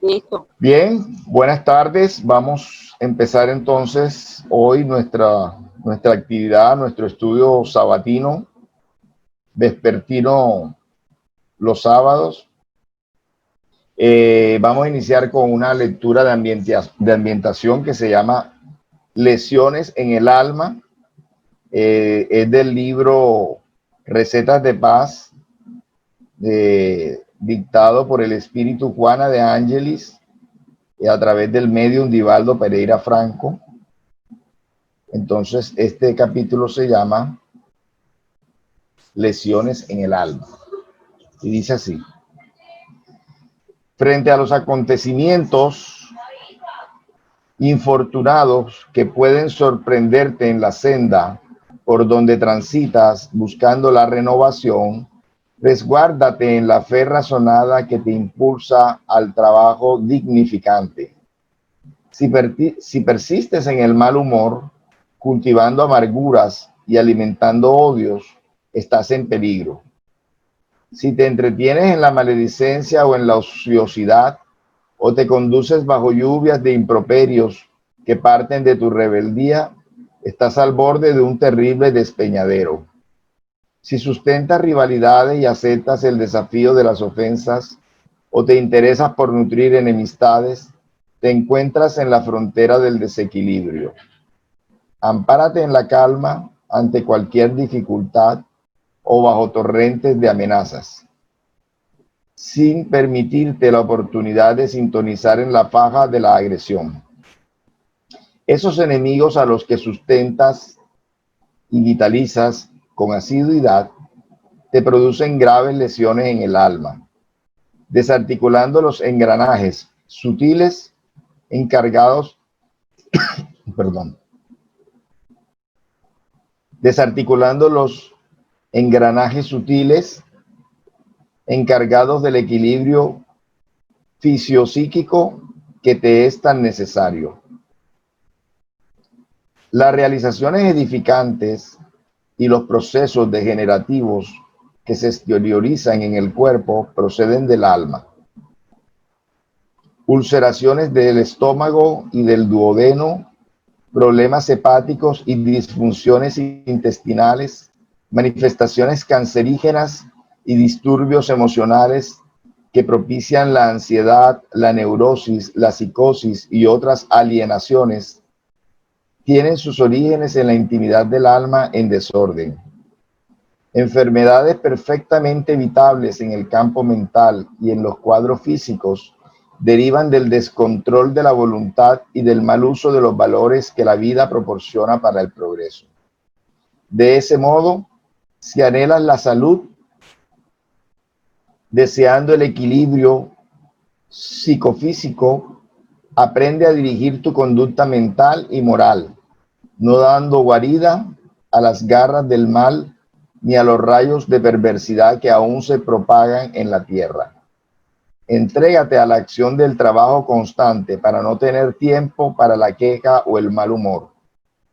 Listo. Bien, buenas tardes. Vamos a empezar entonces hoy nuestra actividad, nuestro estudio sabatino, vespertino los sábados. Vamos a iniciar con una lectura de ambientación que se llama Lesiones en el alma. Es del libro Recetas de Paz, dictado por el espíritu Juana de Ángelis a través del medium Divaldo Pereira Franco. Entonces, este capítulo se llama Lesiones en el alma. Y dice así: frente a los acontecimientos infortunados que pueden sorprenderte en la senda por donde transitas buscando la renovación, resguárdate en la fe razonada que te impulsa al trabajo dignificante. Si persistes en el mal humor, cultivando amarguras y alimentando odios, estás en peligro. Si te entretienes en la maledicencia o en la ociosidad, o te conduces bajo lluvias de improperios que parten de tu rebeldía, estás al borde de un terrible despeñadero. Si sustentas rivalidades y aceptas el desafío de las ofensas, o te interesas por nutrir enemistades, te encuentras en la frontera del desequilibrio. Ampárate en la calma ante cualquier dificultad o bajo torrentes de amenazas, sin permitirte la oportunidad de sintonizar en la faja de la agresión. Esos enemigos a los que sustentas y vitalizas con asiduidad te producen graves lesiones en el alma, desarticulando los engranajes sutiles encargados, desarticulando los engranajes sutiles encargados del equilibrio fisiopsíquico que te es tan necesario. Las realizaciones edificantes y los procesos degenerativos que se exteriorizan en el cuerpo proceden del alma. Ulceraciones del estómago y del duodeno, problemas hepáticos y disfunciones intestinales, manifestaciones cancerígenas y disturbios emocionales que propician la ansiedad, la neurosis, la psicosis y otras alienaciones, tienen sus orígenes en la intimidad del alma en desorden. Enfermedades perfectamente evitables en el campo mental y en los cuadros físicos derivan del descontrol de la voluntad y del mal uso de los valores que la vida proporciona para el progreso. De ese modo, si anhelas la salud, deseando el equilibrio psicofísico, aprende a dirigir tu conducta mental y moral, no dando guarida a las garras del mal ni a los rayos de perversidad que aún se propagan en la tierra. Entrégate a la acción del trabajo constante para no tener tiempo para la queja o el mal humor,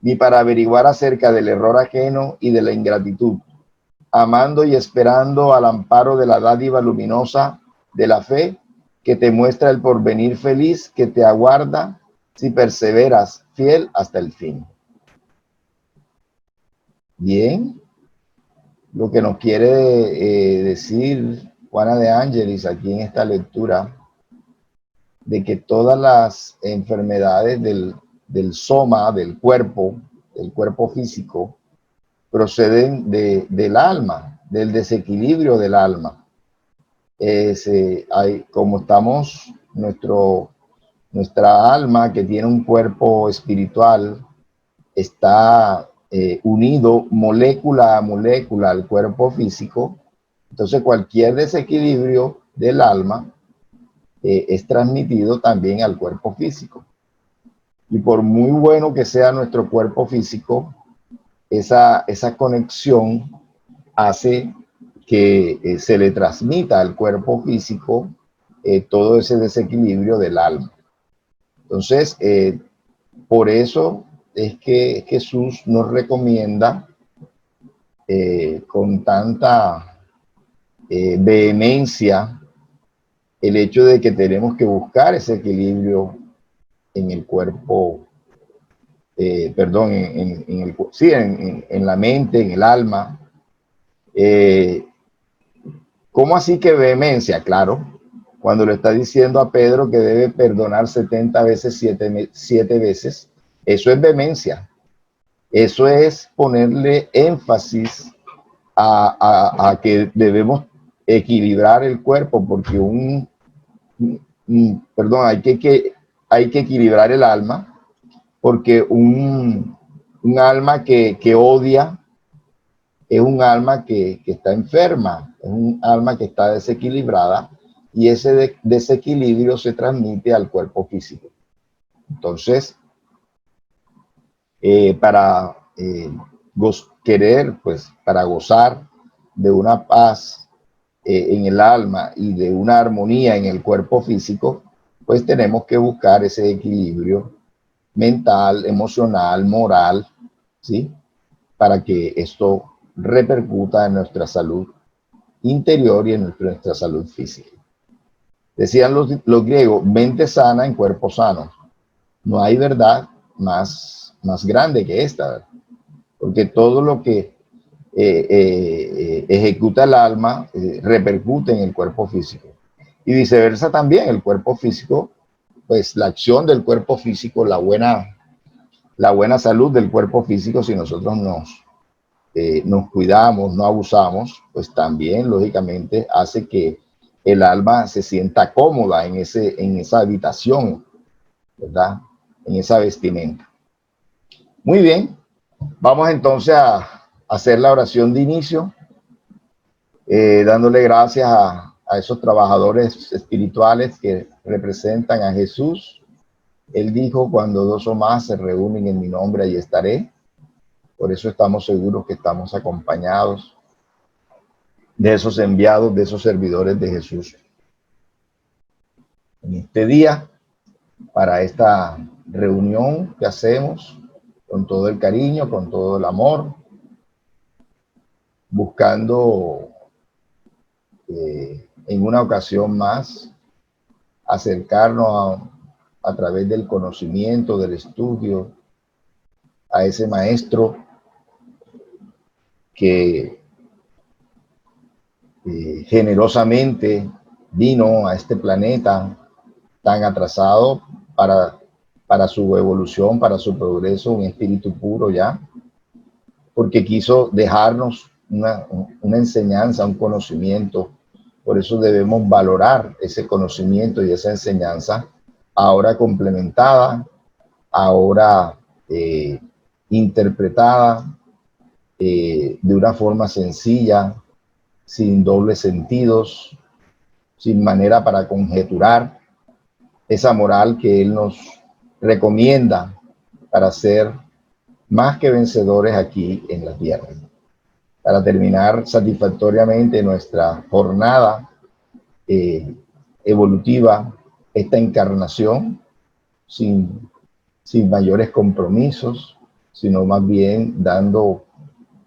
ni para averiguar acerca del error ajeno y de la ingratitud, amando y esperando al amparo de la dádiva luminosa de la fe que te muestra el porvenir feliz que te aguarda si perseveras fiel hasta el fin. Bien, lo que nos quiere decir Juana de Ángelis aquí en esta lectura, de que todas las enfermedades del soma, del cuerpo físico, proceden del alma, del desequilibrio del alma. Como estamos, nuestra alma, que tiene un cuerpo espiritual, está unido molécula a molécula al cuerpo físico. Entonces cualquier desequilibrio del alma es transmitido también al cuerpo físico. Y por muy bueno que sea nuestro cuerpo físico, esa conexión hace que se le transmita al cuerpo físico todo ese desequilibrio del alma. Entonces, por eso es que Jesús nos recomienda con tanta vehemencia el hecho de que tenemos que buscar ese equilibrio en el cuerpo, perdón, en la mente, en el alma. ¿Cómo así que vehemencia? Claro, cuando le está diciendo a Pedro que debe perdonar 70 veces, 7 veces, eso es vehemencia. Eso es ponerle énfasis a que debemos equilibrar el cuerpo, porque perdón, hay que equilibrar el alma, porque un alma que odia es un alma que está enferma, es un alma que está desequilibrada, y ese desequilibrio se transmite al cuerpo físico. Entonces, para querer, pues, para gozar de una paz en el alma y de una armonía en el cuerpo físico, pues tenemos que buscar ese equilibrio mental, emocional, moral, ¿sí? Para que esto repercuta en nuestra salud interior y en nuestra salud física. Decían los griegos, mente sana en cuerpo sano. No hay verdad más grande que esta, ¿verdad? Porque todo lo que ejecuta el alma repercute en el cuerpo físico. Y viceversa también, el cuerpo físico, pues la acción del cuerpo físico, la buena salud del cuerpo físico, si nosotros nos cuidamos, no abusamos, pues también lógicamente hace que el alma se sienta cómoda en esa habitación, ¿verdad? En esa vestimenta. Muy bien, vamos entonces a hacer la oración de inicio, dándole gracias a esos trabajadores espirituales que representan a Jesús. Él dijo, cuando 2 o más se reúnen en mi nombre, ahí estaré. Por eso estamos seguros que estamos acompañados de esos enviados, de esos servidores de Jesús. En este día, para esta reunión que hacemos con todo el cariño, con todo el amor, buscando en una ocasión más acercarnos a través del conocimiento, del estudio, a ese maestro que generosamente vino a este planeta tan atrasado para su evolución, para su progreso, un espíritu puro ya, porque quiso dejarnos una enseñanza, un conocimiento. Por eso debemos valorar ese conocimiento y esa enseñanza, ahora complementada, ahora interpretada de una forma sencilla, sin dobles sentidos, sin manera para conjeturar, esa moral que Él nos recomienda para ser más que vencedores aquí en la tierra. Para terminar satisfactoriamente nuestra jornada evolutiva, esta encarnación, sin mayores compromisos, sino más bien dando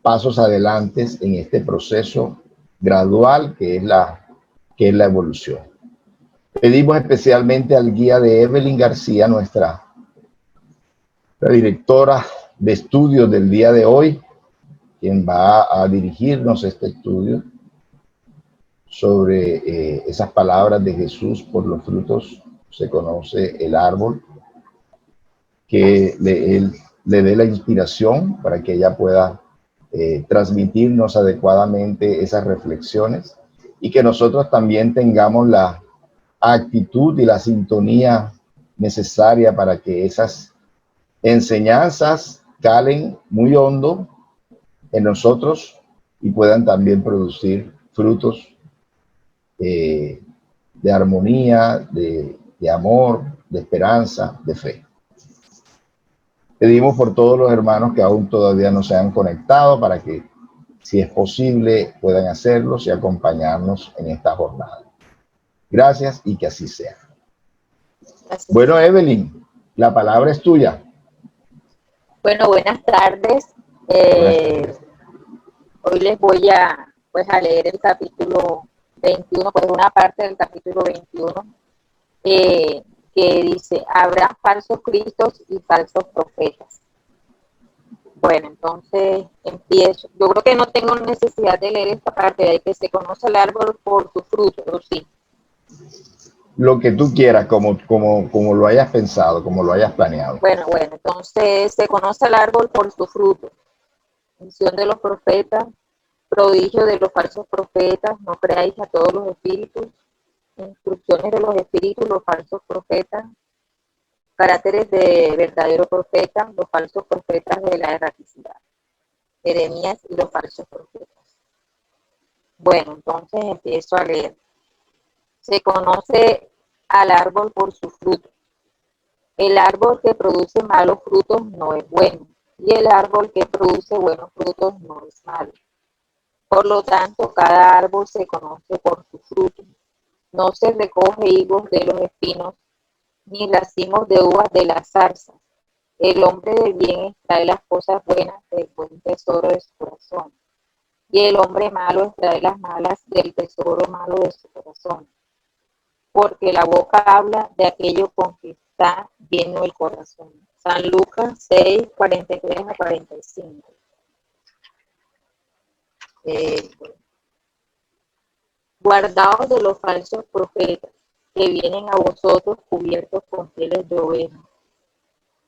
pasos adelante en este proceso gradual que es la evolución. Pedimos especialmente al guía de Evelyn García, la directora de estudios del día de hoy, quien va a dirigirnos este estudio sobre esas palabras de Jesús: por los frutos se conoce el árbol, que él le dé la inspiración para que ella pueda transmitirnos adecuadamente esas reflexiones, y que nosotros también tengamos la actitud y la sintonía necesaria para que esas enseñanzas calen muy hondo en nosotros y puedan también producir frutos de armonía, de amor, de esperanza, de fe. Pedimos por todos los hermanos que aún todavía no se han conectado para que, si es posible, puedan hacerlos y acompañarnos en esta jornada. Gracias y que así sea. Gracias. Bueno, Evelyn, la palabra es tuya. Bueno, buenas tardes. Buenas tardes. Hoy les voy a leer el capítulo 21, pues una parte del capítulo 21, que dice, habrá falsos cristos y falsos profetas. Bueno, entonces empiezo. Yo creo que no tengo necesidad de leer esta parte de que se conoce el árbol por su fruto, pero sí. Lo que tú quieras, como lo hayas pensado, como lo hayas planeado. Bueno, entonces se conoce el árbol por su fruto. Misión de los profetas, prodigio de los falsos profetas, no creáis a todos los espíritus, instrucciones de los espíritus, los falsos profetas, caracteres de verdadero profeta, los falsos profetas de la erraticidad, Jeremías y los falsos profetas. Bueno, entonces empiezo a leer. Se conoce al árbol por su fruto. El árbol que produce malos frutos no es bueno, y el árbol que produce buenos frutos no es malo. Por lo tanto, cada árbol se conoce por su fruto. No se recoge higos de los espinos, ni racimos de uvas de las zarzas. El hombre del bien extrae las cosas buenas del buen tesoro de su corazón, y el hombre malo extrae las malas del tesoro malo de su corazón. Porque la boca habla de aquello con que está lleno el corazón. San Lucas 6, 43 a 45. Guardaos de los falsos profetas, que vienen a vosotros cubiertos con pieles de oveja,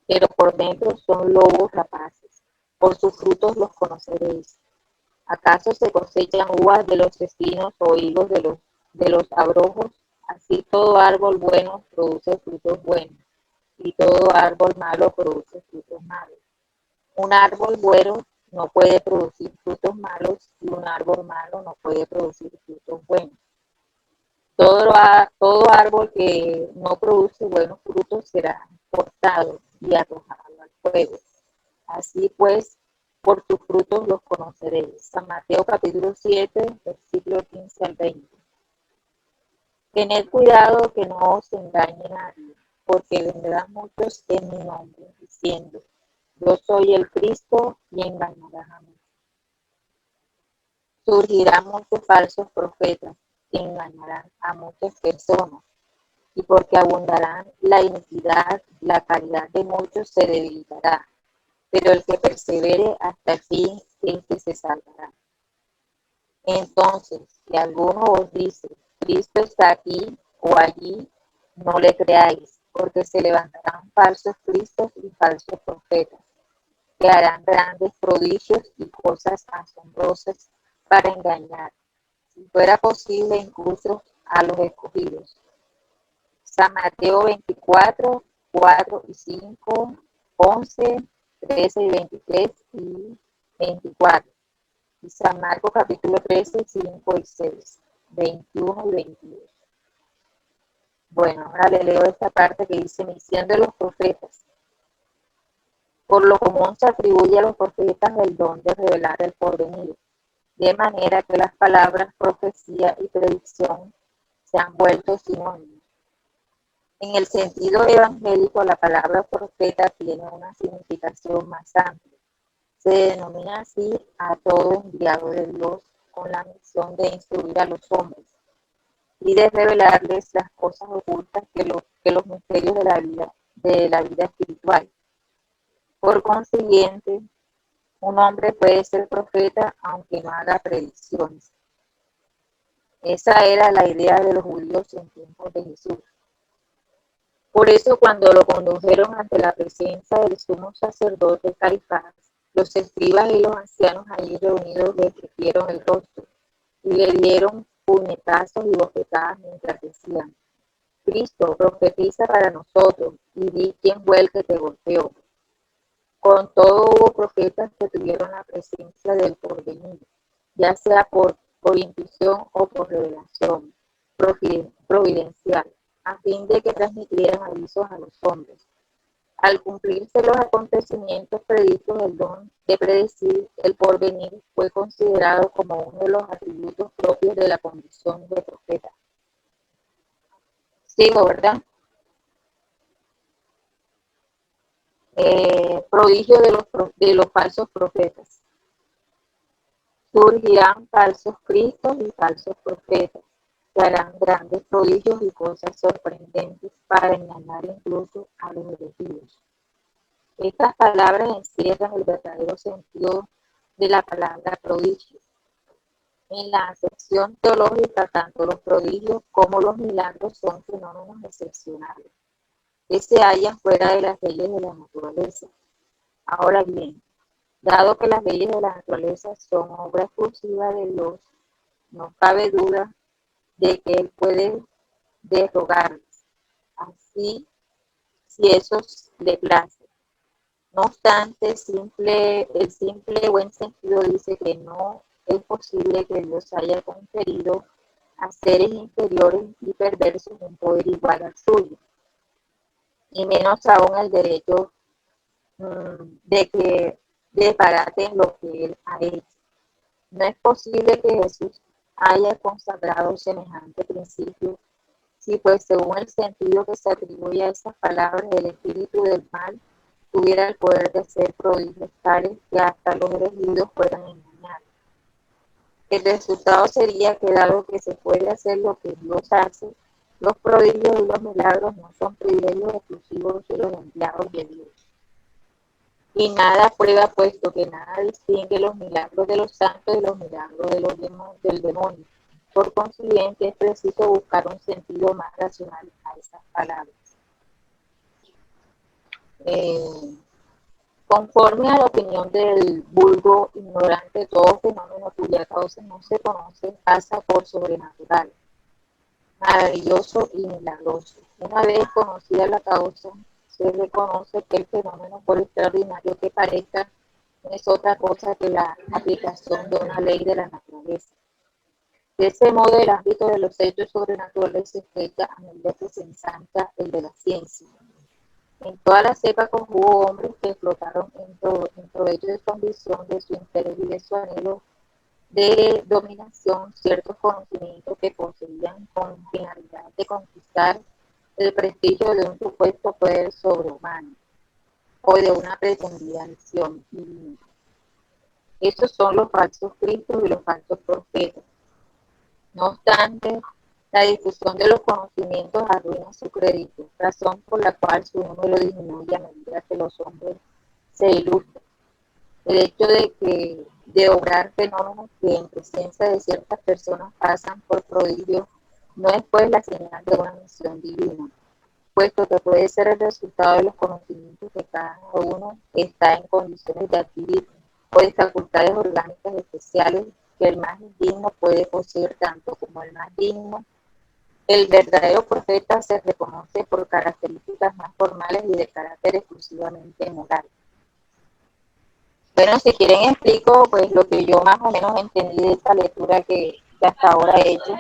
pero por dentro son lobos rapaces. Por sus frutos los conoceréis. ¿Acaso se cosechan uvas de los espinos o higos de los abrojos? Así todo árbol bueno produce frutos buenos, y todo árbol malo produce frutos malos. Un árbol bueno no puede producir frutos malos, y un árbol malo no puede producir frutos buenos. Todo árbol que no produce buenos frutos será cortado y arrojado al fuego. Así pues, por sus frutos los conoceréis. San Mateo capítulo 7, versículo 15 al 20. Tened cuidado que no os engañe nadie, porque vendrán muchos en mi nombre, diciendo, yo soy el Cristo, y engañarán a muchos. Surgirán muchos falsos profetas, que engañarán a muchas personas, y porque abundarán la iniquidad, la caridad de muchos se debilitará, pero el que persevere hasta el fin, el que se salvará. Entonces, si alguno os dice, Cristo está aquí o allí, no le creáis, porque se levantarán falsos cristos y falsos profetas, que harán grandes prodigios y cosas asombrosas para engañar, si fuera posible, incluso a los escogidos. San Mateo 24, 4 y 5, 11, 13 y 23 y 24. Y San Marcos capítulo 13, 5 y 6, 21 y 22. Bueno, ahora le leo esta parte que dice, misión de los profetas. Por lo común se atribuye a los profetas el don de revelar el porvenir, de manera que las palabras profecía y predicción se han vuelto sinónimos. En el sentido evangélico, la palabra profeta tiene una significación más amplia. Se denomina así a todo enviado de Dios con la misión de instruir a los hombres y de revelarles las cosas ocultas que los misterios de la vida espiritual. Por consiguiente, un hombre puede ser profeta aunque no haga predicciones. Esa era la idea de los judíos en tiempos de Jesús. Por eso, cuando lo condujeron ante la presencia del sumo sacerdote Caifás, los escribas y los ancianos allí reunidos le escupieron el rostro y le dieron puñetazos y bofetadas mientras decían, Cristo, profetiza para nosotros y di quién fue el que te golpeó. Con todo hubo profetas que tuvieron la presencia del porvenir, ya sea por intuición o por revelación providencial, a fin de que transmitieran avisos a los hombres. Al cumplirse los acontecimientos previstos, el don de predecir el porvenir fue considerado como uno de los atributos propios de la condición de profeta. Sigo, ¿verdad? Prodigio de los falsos profetas. Surgirán falsos cristos y falsos profetas, que harán grandes prodigios y cosas sorprendentes para engañar incluso a los elegidos. Estas palabras encierran el verdadero sentido de la palabra prodigio. En la acepción teológica, tanto los prodigios como los milagros son fenómenos excepcionales, que se hallan fuera de las leyes de la naturaleza. Ahora bien, dado que las leyes de la naturaleza son obra exclusiva de Dios, no cabe duda de que Él puede derrogarlas, así si eso le place. No obstante, el simple buen sentido dice que no es posible que Dios haya conferido a seres inferiores y perversos un poder igual al suyo, y menos aún el derecho de que desbaraten lo que Él ha hecho. No es posible que Jesús haya consagrado semejante principio, si pues según el sentido que se atribuye a esas palabras, el espíritu del mal tuviera el poder de hacer prodigios tales que hasta los elegidos puedan engañar. El resultado sería que dado que se puede hacer lo que Dios hace, los prodigios y los milagros no son privilegios exclusivos de los empleados de Dios. Y nada prueba, puesto que nada distingue los milagros de los santos y los milagros de del demonio. Por consiguiente, es preciso buscar un sentido más racional a esas palabras. Conforme a la opinión del vulgo ignorante, todo fenómeno cuya causa no se conoce pasa por sobrenatural, maravilloso y milagroso. Una vez conocida la causa, se reconoce que el fenómeno, por extraordinario que parezca, no es otra cosa que la aplicación de una ley de la naturaleza. De ese modo, el ámbito de los hechos sobrenaturales se explica a medida que se ensancha el de la ciencia. En todas las épocas hubo hombres que explotaron en provecho de su ambición, de su interés y de su anhelo de dominación ciertos conocimientos que poseían con finalidad de conquistar el prestigio de un supuesto poder sobrehumano o de una pretendida misión divina. Estos son los falsos cristos y los falsos profetas. No obstante, la difusión de los conocimientos arruina su crédito, razón por la cual su número disminuye a medida que los hombres se ilustran. El hecho de obrar fenómenos que en presencia de ciertas personas pasan por prodigio no es pues la señal de una misión divina, puesto que puede ser el resultado de los conocimientos que cada uno está en condiciones de adquirir o de facultades orgánicas especiales que el más indigno puede poseer tanto como el más digno. El verdadero profeta se reconoce por características más formales y de carácter exclusivamente moral. Bueno, si quieren explico pues lo que yo más o menos entendí de esta lectura que hasta ahora he hecho.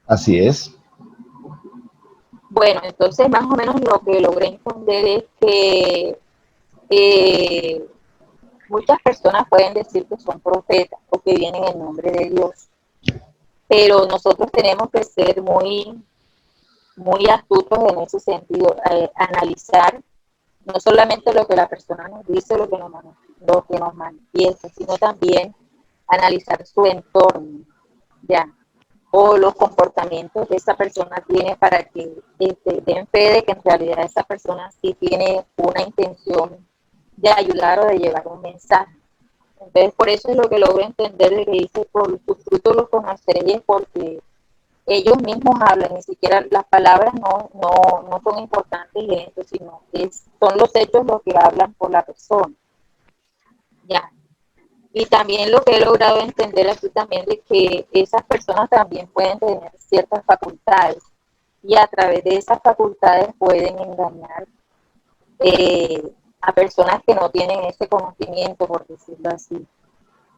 Así es. Bueno, entonces más o menos lo que logré entender es que muchas personas pueden decir que son profetas o que vienen en nombre de Dios, pero nosotros tenemos que ser muy astutos en ese sentido, analizar no solamente lo que la persona nos dice, lo que nos manifiesta, sino también analizar su entorno, ya, o los comportamientos que esa persona tiene para que den fe de que en realidad esa persona sí tiene una intención de ayudar o de llevar un mensaje. Entonces, por eso es lo que logro entender de que dice, por sus frutos los conoceréis, porque ellos mismos hablan, ni siquiera las palabras no son importantes en esto, sino que son los hechos los que hablan por la persona. Ya. Y también lo que he logrado entender aquí también de que esas personas también pueden tener ciertas facultades y a través de esas facultades pueden engañar a personas que no tienen ese conocimiento, por decirlo así.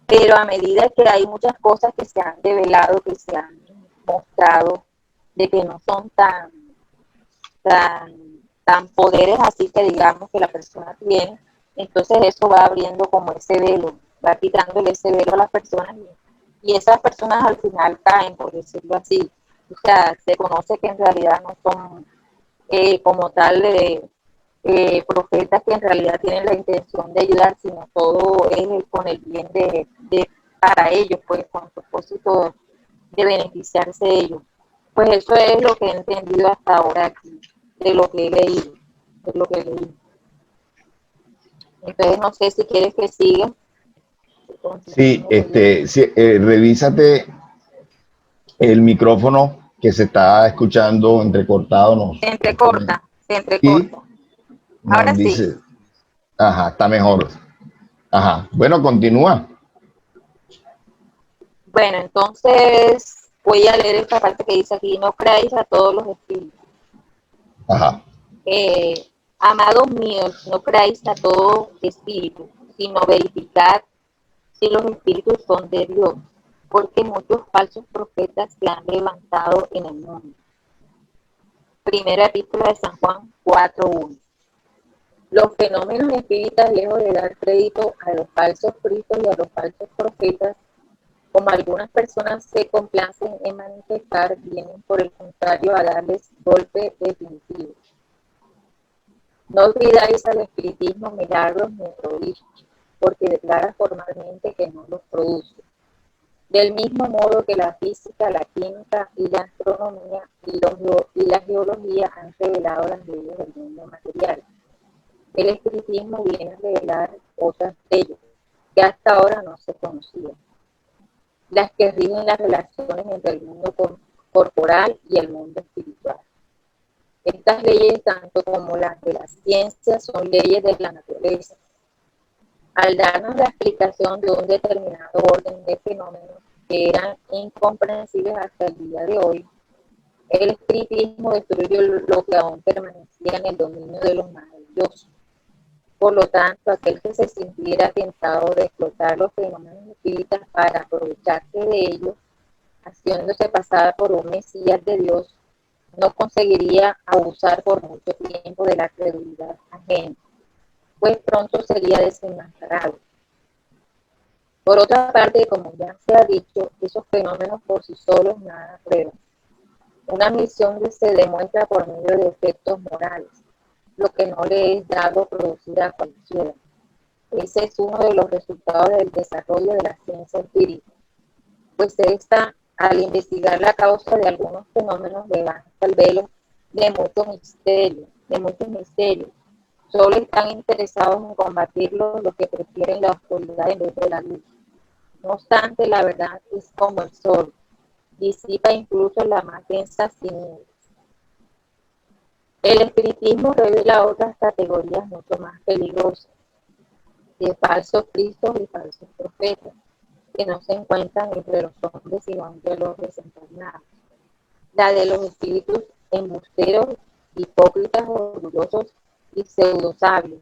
Pero a medida que hay muchas cosas que se han develado, que se han mostrado, de que no son tan poderes así que digamos que la persona tiene, entonces eso va abriendo como ese velo, va quitándole ese velo a las personas y esas personas al final caen, por decirlo así. O sea, se conoce que en realidad no son como tal profetas que en realidad tienen la intención de ayudar, sino todo es con el bien para ellos, pues con propósito de beneficiarse de ellos. Pues eso es lo que he entendido hasta ahora aquí, de lo que he leído, de lo que he leído. Entonces no sé si quieres que siga. Sí, sí, revísate el micrófono que se está escuchando entrecortado, Se nos comen- entrecorta, se y entrecorta. Ahora nos sí. dice, ajá, está mejor. Ajá, bueno, continúa. Bueno, entonces voy a leer esta parte que dice aquí, no creáis a todos los espíritus. Ajá, Amados míos, no creáis a todo espíritu, sino verificad si los espíritus son de Dios, porque muchos falsos profetas se han levantado en el mundo. Primera epístola de San Juan 4:1. Los fenómenos espíritas, lejos de dar crédito a los falsos cristos y a los falsos profetas, como algunas personas se complacen en manifestar, vienen por el contrario a darles golpe definitivo. No pidáis al espiritismo milagros ni prodigios, porque declara formalmente que no los produce. Del mismo modo que la física, la química y la astronomía y la geología han revelado las leyes del mundo material, el espiritismo viene a revelar otras leyes que hasta ahora no se conocían, las que rigen las relaciones entre el mundo corporal y el mundo espiritual. Estas leyes, tanto como las de la ciencia, son leyes de la naturaleza. Al darnos la explicación de un determinado orden de fenómenos que eran incomprensibles hasta el día de hoy, el espiritismo destruyó lo que aún permanecía en el dominio de los maravillosos. Por lo tanto, aquel que se sintiera tentado de explotar los fenómenos espíritas para aprovecharse de ellos, haciéndose pasar por un Mesías de Dios, no conseguiría abusar por mucho tiempo de la credulidad ajena, pues pronto sería desenmascarado. Por otra parte, como ya se ha dicho, esos fenómenos por sí solos nada prueban. Una misión se demuestra por medio de efectos morales, lo que no le es dado producir a cualquiera. Ese es uno de los resultados del desarrollo de la ciencia empírica, pues esta, al investigar la causa de algunos fenómenos, levanta el velo de muchos misterios. Solo están interesados en combatirlos los que prefieren la oscuridad en vez de la luz. No obstante, la verdad es como el sol, disipa incluso la más densa tinieblas. El espiritismo revela otras categorías mucho más peligrosas, de falsos cristos y falsos profetas, que no se encuentran entre los hombres sino entre los desencarnados. La de los espíritus embusteros, hipócritas, orgullosos y pseudosabios,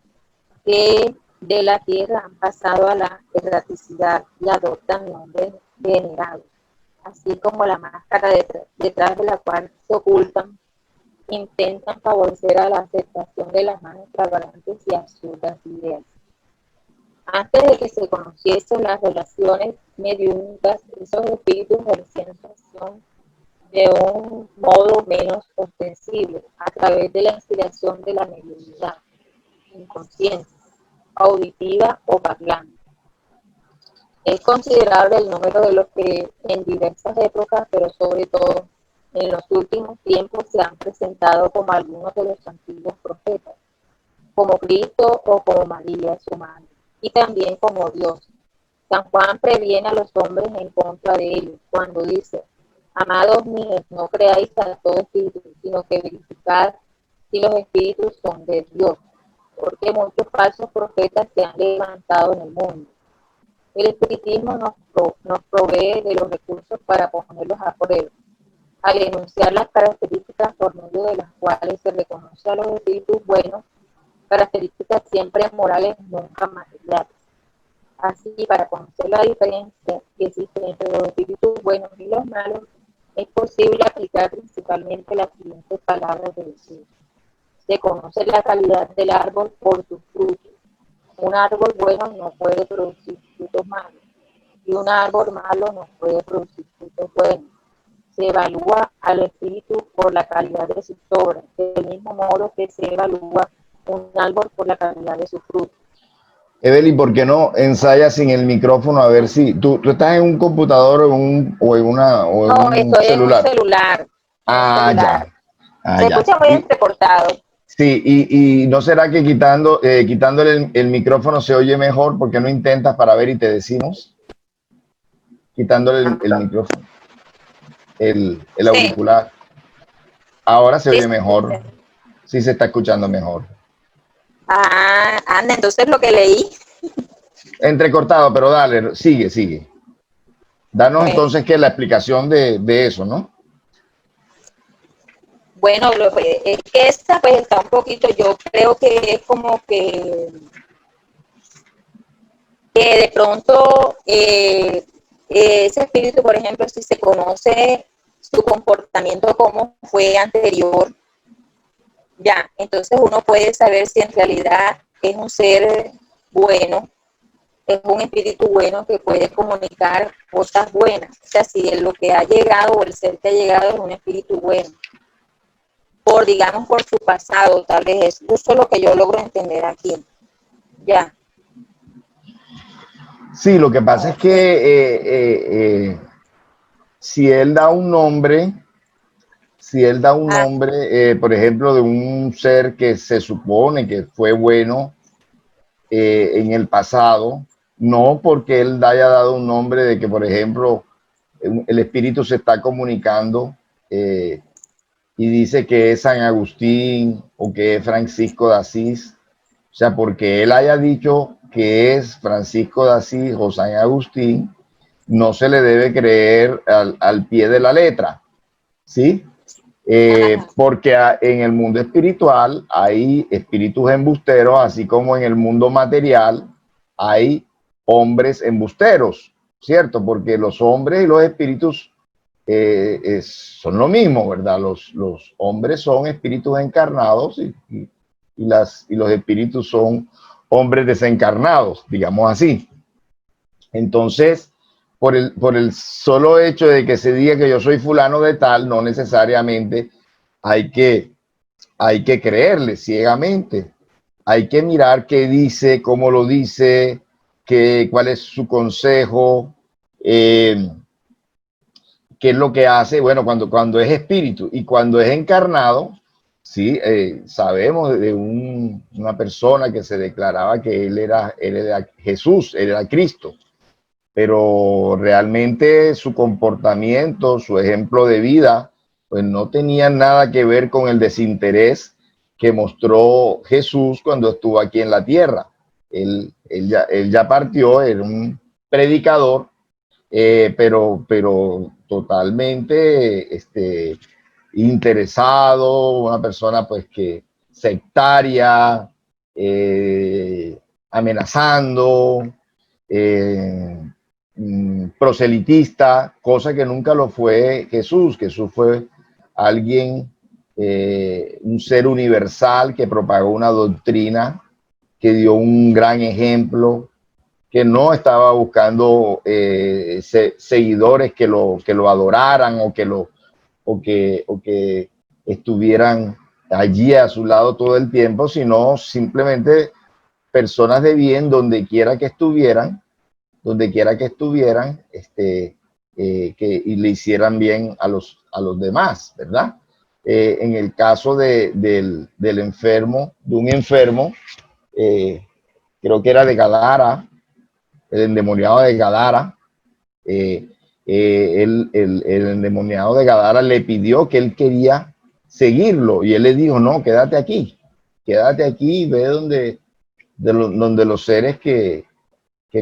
que de la tierra han pasado a la erraticidad y adoptan nombres venerados, así como la máscara detrás de la cual se ocultan, intentan favorecer a la aceptación de las más extravagantes y absurdas ideas. Antes de que se conociesen las relaciones mediúnicas, esos espíritus ejercían su acción de un modo menos ostensible, a través de la inspiración de la mediunidad inconsciente, auditiva o parlante. Es considerable el número de los que en diversas épocas, pero sobre todo en los últimos tiempos, se han presentado como algunos de los antiguos profetas, como Cristo o como María, su madre, y también como Dios. San Juan previene a los hombres en contra de ellos cuando dice: amados míos, no creáis a todo espíritu, sino que verificad si los espíritus son de Dios, porque muchos falsos profetas se han levantado en el mundo. El espiritismo nos provee de los recursos para ponerlos a prueba, al enunciar las características por medio de las cuales se reconoce a los espíritus buenos, características siempre morales, nunca materiales. Así, para conocer la diferencia que existe entre los espíritus buenos y los malos, es posible aplicar principalmente las siguientes palabras de Jesús: se conoce la calidad del árbol por sus frutos. Un árbol bueno no puede producir frutos malos, y un árbol malo no puede producir frutos buenos. Se evalúa al espíritu por la calidad de sus obras, del mismo modo que se evalúa un árbol por la calidad de sus frutos. Evelyn, ¿por qué no ensayas sin el micrófono a ver si tú estás en un computador o en No, un estoy en un celular? celular, en un Ah, ya, celular. ah, Se ya. escucha muy entrecortado. Sí, y no será que quitándole el micrófono se oye mejor porque no intentas para ver y te decimos, quitándole el micrófono, el Sí, auricular. Ahora se sí oye se escucha. mejor, sí se está escuchando mejor. Ah, anda, entonces lo que leí, Entrecortado, pero dale, sigue, sigue. Danos bueno, entonces que la explicación de eso, ¿no? bueno, es que esta pues está un poquito, yo creo que es como que de pronto ese espíritu, por ejemplo, si se conoce su comportamiento como fue anterior, ya, entonces uno puede saber si en realidad es un ser bueno, es un espíritu bueno que puede comunicar cosas buenas. O sea, si lo que ha llegado o el ser que ha llegado es un espíritu bueno, por, digamos, por su pasado, tal vez eso es lo que yo logro entender aquí. Ya, Sí, lo que pasa no es que sé. si él da un nombre, si él da un Ah, nombre, por ejemplo, de un ser que se supone que fue bueno en el pasado, no porque él haya dado un nombre de que, por ejemplo, el espíritu se está comunicando y dice que es San Agustín o que es Francisco de Asís, o sea, porque él haya dicho que es Francisco de Asís o San Agustín, no se le debe creer al pie de la letra, ¿sí? Porque en el mundo espiritual hay espíritus embusteros, así como en el mundo material hay hombres embusteros, ¿cierto? Porque los hombres y los espíritus son lo mismo, ¿verdad? Los hombres son espíritus encarnados y los espíritus son hombres desencarnados, digamos así. Entonces, por el solo hecho de que se diga que yo soy fulano de tal, no necesariamente hay que, hay que creerle ciegamente. Hay que mirar qué dice, cómo lo dice, cuál es su consejo, eh, qué es lo que hace. Bueno, cuando es espíritu y cuando es encarnado, sí, sabemos de una persona que se declaraba que él era Jesús, él era Cristo, pero realmente su comportamiento, su ejemplo de vida, pues no tenía nada que ver con el desinterés que mostró Jesús cuando estuvo aquí en la tierra. Él ya partió, era un predicador, pero totalmente interesado, una persona pues que sectaria, amenazando, eh, proselitista, cosa que nunca lo fue Jesús. Jesús fue alguien, un ser universal que propagó una doctrina, que dio un gran ejemplo, que no estaba buscando seguidores que lo adoraran o que estuvieran allí a su lado todo el tiempo, sino simplemente personas de bien donde quiera que estuvieran, y le hicieran bien a los demás, ¿verdad? En el caso del enfermo, de un enfermo, eh, creo que era de Gadara, el endemoniado de Gadara, eh, el endemoniado de Gadara le pidió que él quería seguirlo y él le dijo, no, quédate aquí y ve donde los seres que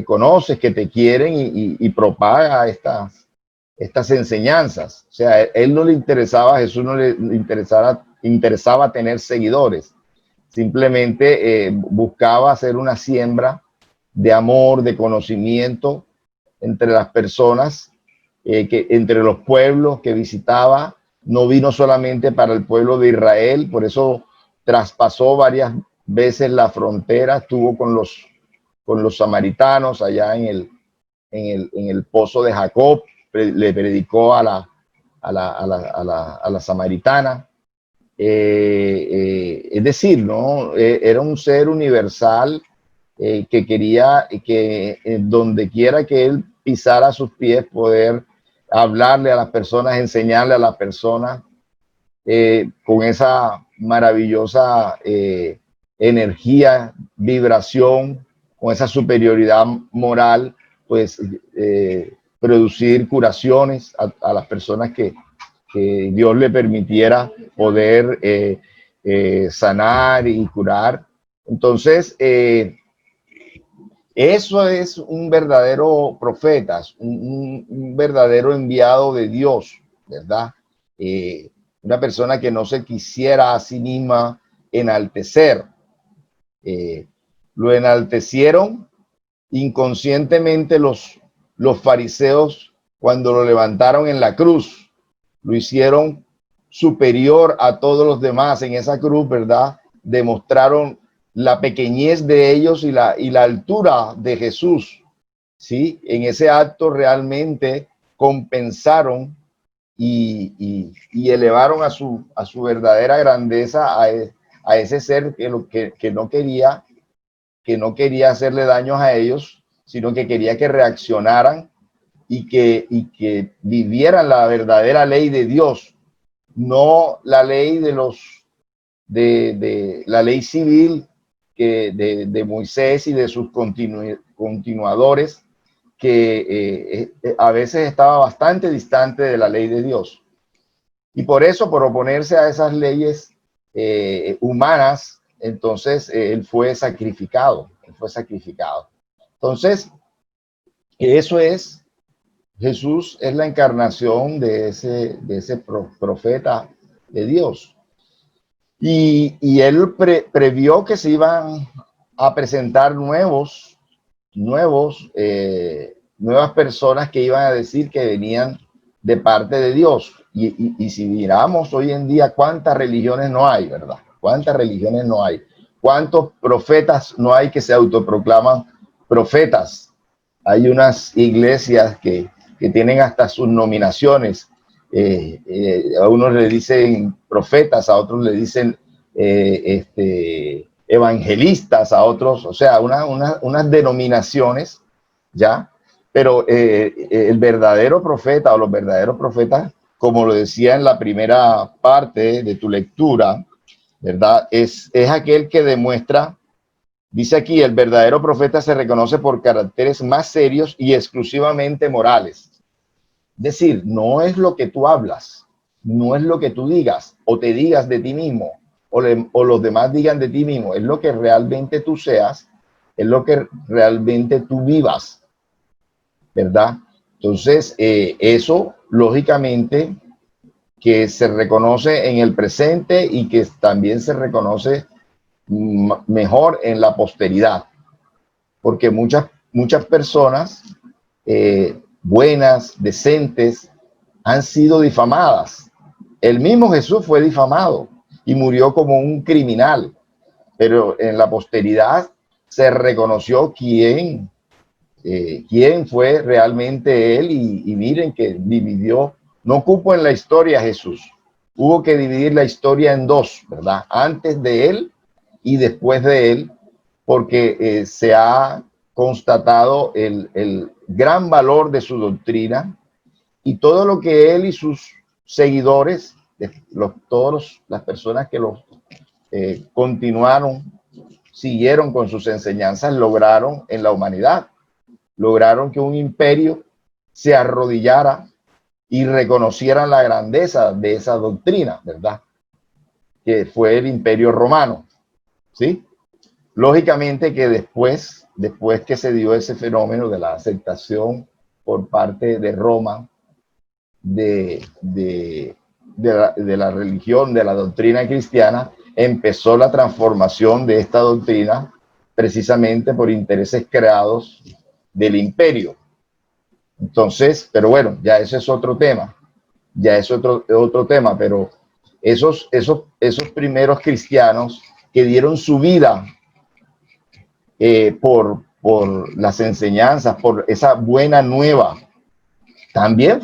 conoces, que te quieren y propaga estas enseñanzas. O sea, a él no le interesaba, a Jesús no le interesaba tener seguidores, simplemente buscaba hacer una siembra de amor, de conocimiento entre las personas, entre los pueblos que visitaba. No vino solamente para el pueblo de Israel, por eso traspasó varias veces la frontera, estuvo con los samaritanos allá en el pozo de Jacob, le predicó a la samaritana. Es decir, ¿no? Era un ser universal, que quería que donde quiera que él pisara sus pies, poder hablarle a las personas, enseñarle a las personas con esa maravillosa energía, vibración, con esa superioridad moral, pues producir curaciones a las personas que Dios le permitiera poder sanar y curar. Entonces, eso es un verdadero profeta, un verdadero enviado de Dios, ¿verdad? Una persona que no se quisiera a sí misma enaltecer. Lo enaltecieron inconscientemente los fariseos cuando lo levantaron en la cruz. Lo hicieron superior a todos los demás en esa cruz, ¿verdad? Demostraron la pequeñez de ellos y la altura de Jesús, ¿sí? En ese acto realmente compensaron y elevaron a su verdadera grandeza a ese ser que no quería hacerle daños a ellos, sino que quería que reaccionaran y que vivieran la verdadera ley de Dios, no la ley de la ley civil de Moisés y de sus continuadores, que a veces estaba bastante distante de la ley de Dios. Y por eso, por oponerse a esas leyes humanas, entonces él fue sacrificado. Entonces, eso es, Jesús es la encarnación de ese profeta de Dios. Y él previó que se iban a presentar nuevas personas que iban a decir que venían de parte de Dios. Y si miramos hoy en día cuántas religiones no hay, ¿verdad? ¿Cuántas religiones no hay? ¿Cuántos profetas no hay que se autoproclaman profetas? Hay unas iglesias que tienen hasta sus nominaciones. A unos le dicen profetas, a otros le dicen evangelistas, a otros, o sea, unas denominaciones, ¿ya? Pero el verdadero profeta o los verdaderos profetas, como lo decía en la primera parte de tu lectura, ¿verdad? Es aquel que demuestra, dice aquí, el verdadero profeta se reconoce por caracteres más serios y exclusivamente morales. Es decir, no es lo que tú hablas, no es lo que tú digas o te digas de ti mismo o los demás digan de ti mismo, es lo que realmente tú seas, es lo que realmente tú vivas, ¿verdad? Entonces, eso lógicamente que se reconoce en el presente y que también se reconoce mejor en la posteridad, porque muchas personas buenas, decentes, han sido difamadas. El mismo Jesús fue difamado y murió como un criminal, pero en la posteridad se reconoció quién fue realmente él y miren que dividió, no cupo en la historia Jesús, hubo que dividir la historia en dos, ¿verdad? Antes de él y después de él, porque se ha constatado el gran valor de su doctrina y todo lo que él y sus seguidores, todas las personas que los continuaron, siguieron con sus enseñanzas, lograron en la humanidad. Lograron que un imperio se arrodillara y reconocieran la grandeza de esa doctrina, ¿verdad? Que fue el Imperio Romano, ¿sí? Lógicamente que después que se dio ese fenómeno de la aceptación por parte de Roma de la religión, de la doctrina cristiana, empezó la transformación de esta doctrina precisamente por intereses creados del imperio. Entonces, pero bueno, ya ese es otro tema, ya es otro tema, pero esos primeros cristianos que dieron su vida por las enseñanzas, por esa buena nueva, también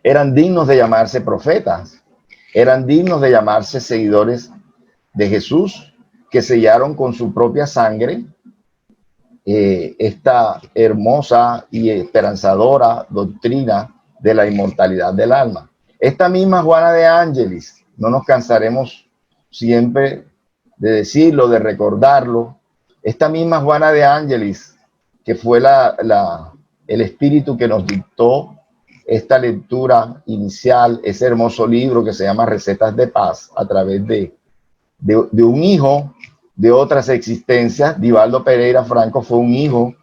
eran dignos de llamarse profetas, eran dignos de llamarse seguidores de Jesús, que sellaron con su propia sangre esta hermosa y esperanzadora doctrina de la inmortalidad del alma. Esta misma Juana de Ángelis, no nos cansaremos siempre de decirlo, de recordarlo, esta misma Juana de Ángelis, que fue el espíritu que nos dictó esta lectura inicial, ese hermoso libro que se llama Recetas de Paz, a través de un hijo de otras existencias. Divaldo Pereira Franco fue un hijo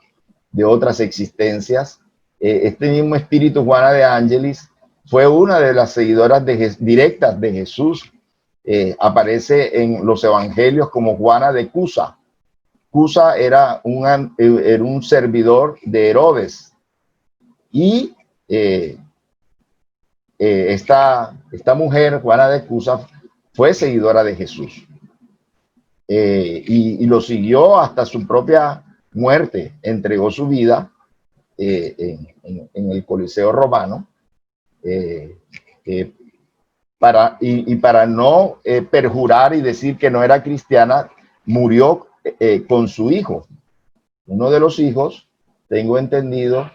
de otras existencias. Este mismo espíritu, Juana de Ángelis, fue una de las seguidoras directas de Jesús. Aparece en los evangelios como Juana de Cusa. Cusa era un servidor de Herodes. Y esta mujer, Juana de Cusa, fue seguidora de Jesús. Y lo siguió hasta su propia muerte. Entregó su vida en el Coliseo Romano para no perjurar y decir que no era cristiana, murió con su hijo. Uno de los hijos, tengo entendido,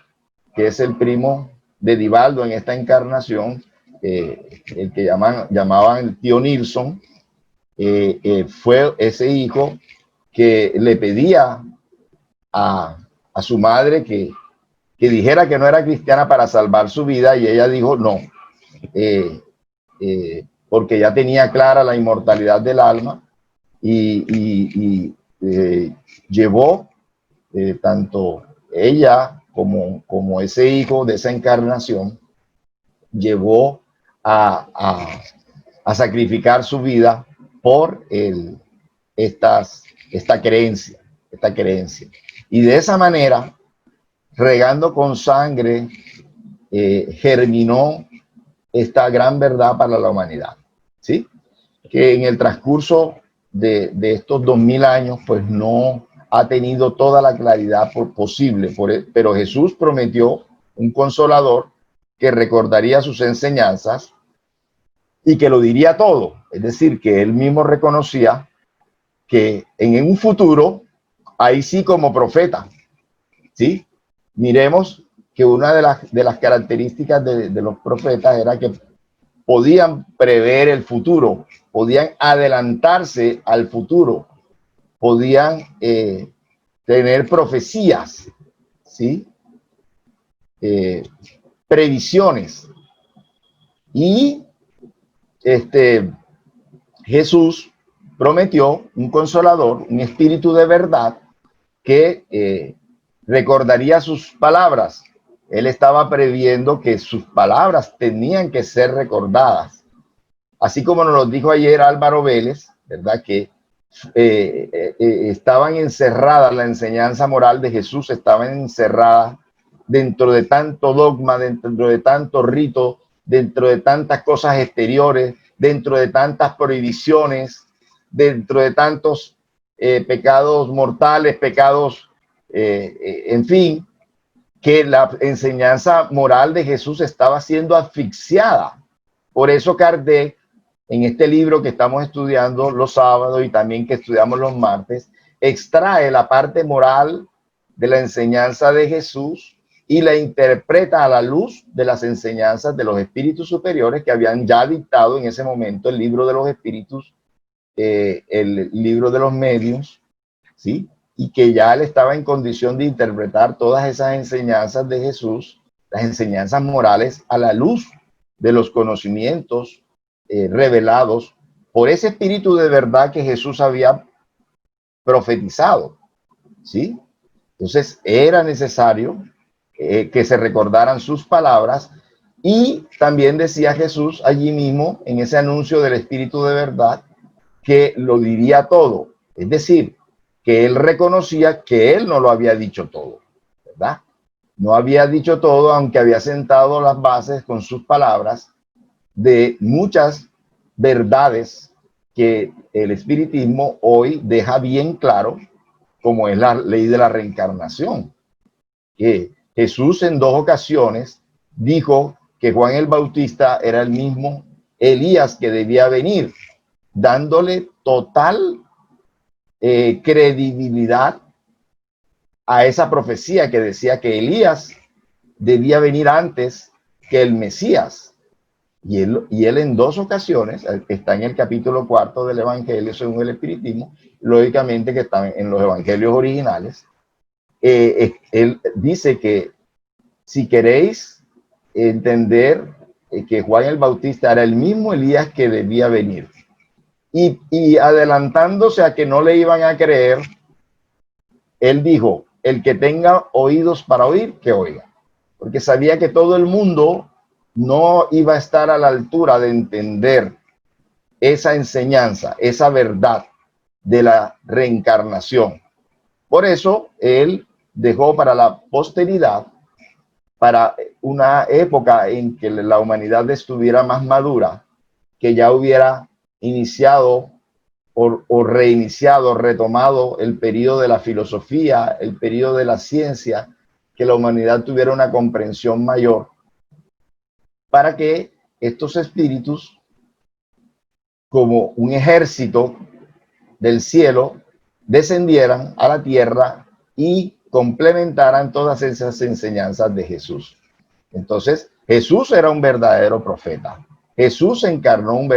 que es el primo de Divaldo en esta encarnación, el que llamaban el tío Nilsson. Fue ese hijo que le pedía a su madre que dijera que no era cristiana para salvar su vida, y ella dijo no, porque ya tenía clara la inmortalidad del alma, y llevó tanto ella como ese hijo de esa encarnación, llevó a sacrificar su vida por esta creencia. Y de esa manera, regando con sangre, germinó esta gran verdad para la humanidad, ¿sí? Que en el transcurso de estos 2000 años, pues no ha tenido toda la claridad posible, pero Jesús prometió un consolador que recordaría sus enseñanzas y que lo diría todo. Es decir, que él mismo reconocía que en un futuro, ahí sí como profeta, ¿sí? Miremos que una de las características de los profetas era que podían prever el futuro, podían adelantarse al futuro, podían tener profecías, ¿sí? Previsiones. Y Jesús prometió un consolador, un espíritu de verdad que recordaría sus palabras. Él estaba previendo que sus palabras tenían que ser recordadas. Así como nos lo dijo ayer Álvaro Vélez, ¿verdad? Que estaban encerradas, la enseñanza moral de Jesús estaba encerrada dentro de tanto dogma, dentro de tanto rito, dentro de tantas cosas exteriores, dentro de tantas prohibiciones, dentro de tantos pecados mortales, pecados, en fin, que la enseñanza moral de Jesús estaba siendo asfixiada. Por eso Kardec, en este libro que estamos estudiando los sábados y también que estudiamos los martes, extrae la parte moral de la enseñanza de Jesús y la interpreta a la luz de las enseñanzas de los espíritus superiores que habían ya dictado en ese momento el libro de los espíritus, el libro de los medios, ¿sí? Y que ya él estaba en condición de interpretar todas esas enseñanzas de Jesús, las enseñanzas morales, a la luz de los conocimientos revelados por ese espíritu de verdad que Jesús había profetizado, ¿sí? Entonces era necesario que se recordaran sus palabras, y también decía Jesús allí mismo en ese anuncio del espíritu de verdad que lo diría todo, es decir, que él reconocía que él no lo había dicho todo, ¿verdad? No había dicho todo, aunque había sentado las bases con sus palabras de muchas verdades que el espiritismo hoy deja bien claro, como es la ley de la reencarnación, que Jesús en 2 ocasiones dijo que Juan el Bautista era el mismo Elías que debía venir, dándole total credibilidad a esa profecía que decía que Elías debía venir antes que el Mesías. Y él en dos ocasiones, está en el capítulo 4 del Evangelio según el Espiritismo, lógicamente que están en los Evangelios originales, él dice que si queréis entender que Juan el Bautista era el mismo Elías que debía venir, y adelantándose a que no le iban a creer, él dijo, el que tenga oídos para oír, que oiga, porque sabía que todo el mundo no iba a estar a la altura de entender esa enseñanza, esa verdad de la reencarnación. Por eso él dejó para la posteridad, para una época en que la humanidad estuviera más madura, que ya hubiera iniciado o reiniciado, retomado el periodo de la filosofía, el periodo de la ciencia, que la humanidad tuviera una comprensión mayor, para que estos espíritus, como un ejército del cielo, descendieran a la tierra y complementaran todas esas enseñanzas de Jesús. Entonces, Jesús era un verdadero profeta. Jesús encarnó un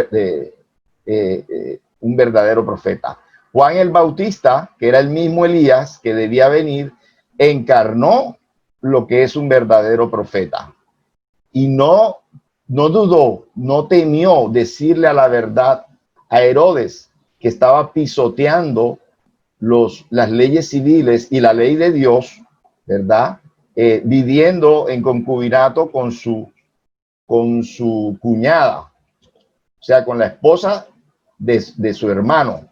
verdadero profeta. Juan el Bautista, que era el mismo Elías que debía venir, encarnó lo que es un verdadero profeta. Y no dudó, no temió decirle a la verdad a Herodes, que estaba pisoteando las leyes civiles y la ley de Dios, ¿verdad? Viviendo en concubinato con su cuñada, o sea, con la esposa de su hermano,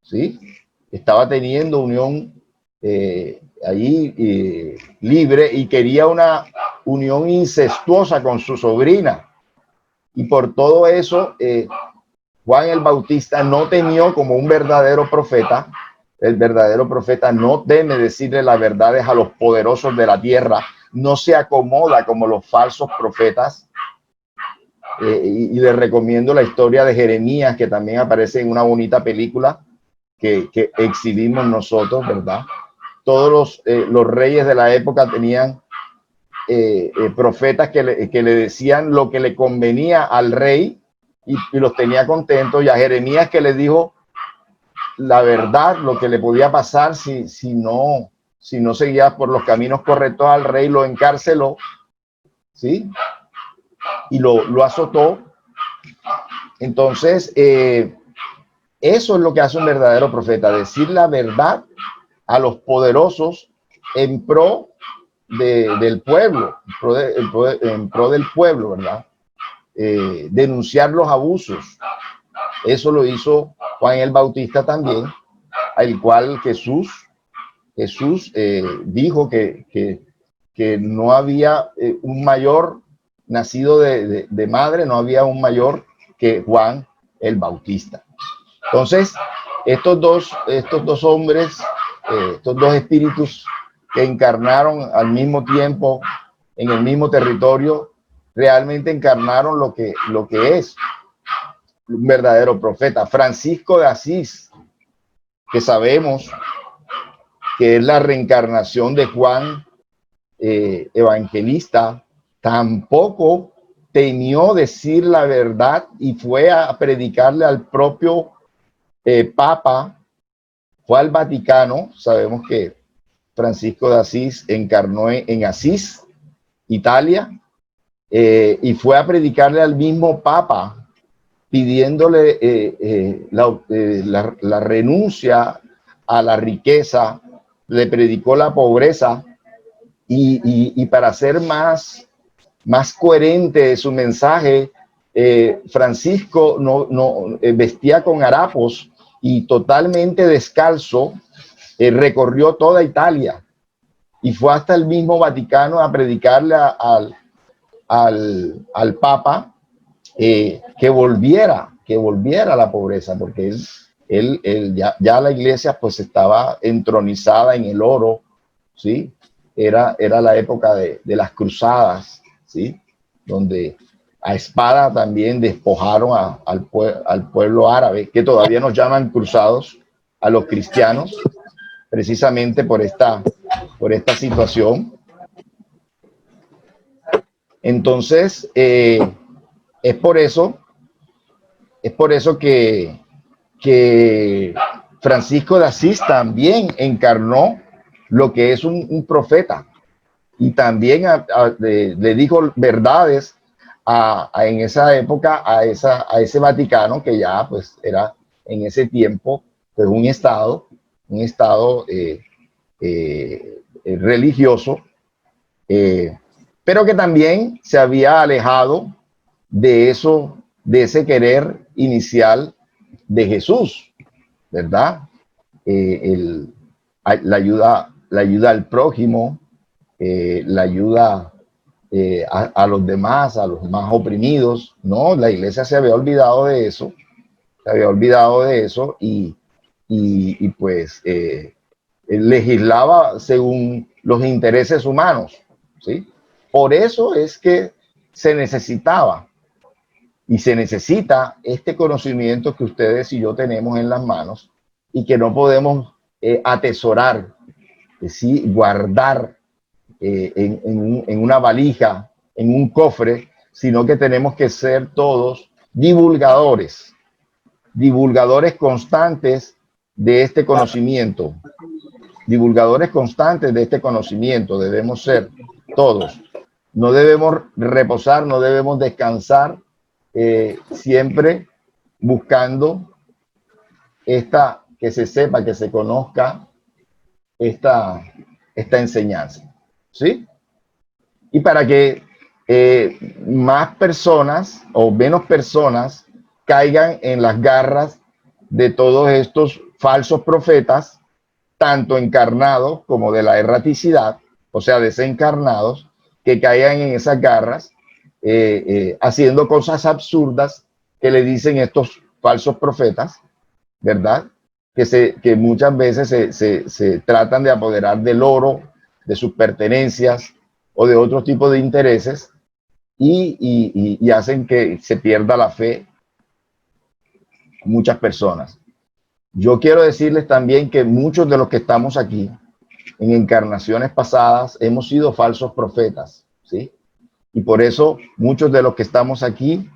¿sí? Estaba teniendo unión allí libre, y quería una unión incestuosa con su sobrina. Y por todo eso, Juan el Bautista no temió, como un verdadero profeta. El verdadero profeta no teme decirle las verdades a los poderosos de la tierra, no se acomoda como los falsos profetas. Y les recomiendo la historia de Jeremías, que también aparece en una bonita película que exhibimos nosotros, ¿verdad? Todos los reyes de la época tenían profetas que le decían lo que le convenía al rey, y los tenía contentos. Y a Jeremías, que le dijo la verdad, lo que le podía pasar si no seguía por los caminos correctos al rey, lo encarceló, ¿sí? Y lo azotó. Entonces, eso es lo que hace un verdadero profeta, decir la verdad a los poderosos en pro del pueblo, en pro del pueblo, ¿verdad? Denunciar los abusos. Eso lo hizo Juan el Bautista también, al cual Jesús dijo que no había un mayor nacido de madre, no había un mayor que Juan el Bautista. Entonces, estos dos hombres, estos dos espíritus que encarnaron al mismo tiempo en el mismo territorio, realmente encarnaron lo que es un verdadero profeta. Francisco de Asís, que sabemos que es la reencarnación de Juan Evangelista, tampoco temió decir la verdad y fue a predicarle al propio Papa. Fue al Vaticano. Sabemos que Francisco de Asís encarnó en Asís, Italia, y fue a predicarle al mismo Papa, pidiéndole la renuncia a la riqueza. Le predicó la pobreza, y para ser más coherente su mensaje, Francisco vestía con harapos y totalmente descalzo, recorrió toda Italia y fue hasta el mismo Vaticano a predicarle al Papa que volviera a la pobreza, porque ya la iglesia pues estaba entronizada en el oro, ¿sí? Era la época de las cruzadas, ¿sí? Donde a espada también despojaron al pueblo árabe, que todavía nos llaman cruzados a los cristianos, precisamente por esta situación. Entonces, es por eso que Francisco de Asís también encarnó lo que es un profeta, y también le dijo verdades en esa época a ese Vaticano, que ya pues era en ese tiempo pues un estado religioso, pero que también se había alejado de ese querer inicial de Jesús, ¿verdad? La ayuda al prójimo, la ayuda a los demás, a los más oprimidos. No, la iglesia se había olvidado de eso, y pues legislaba según los intereses humanos, ¿sí? Por eso es que se necesitaba y se necesita este conocimiento que ustedes y yo tenemos en las manos y que no podemos atesorar, ¿sí? Guardar en una valija, en un cofre, sino que tenemos que ser todos divulgadores constantes de este conocimiento. Divulgadores constantes de este conocimiento debemos ser todos. No debemos reposar, no debemos descansar, siempre buscando que se sepa, que se conozca esta enseñanza, ¿sí? Y para que más personas o menos personas caigan en las garras de todos estos falsos profetas, tanto encarnados como de la erraticidad, o sea, desencarnados, que caigan en esas garras, haciendo cosas absurdas que le dicen estos falsos profetas, ¿verdad? Que muchas veces se tratan de apoderar del oro, de sus pertenencias o de otro tipo de intereses, y hacen que se pierda la fe muchas personas. Yo quiero decirles también que muchos de los que estamos aquí en encarnaciones pasadas hemos sido falsos profetas, ¿sí? Y por eso muchos de los que estamos aquí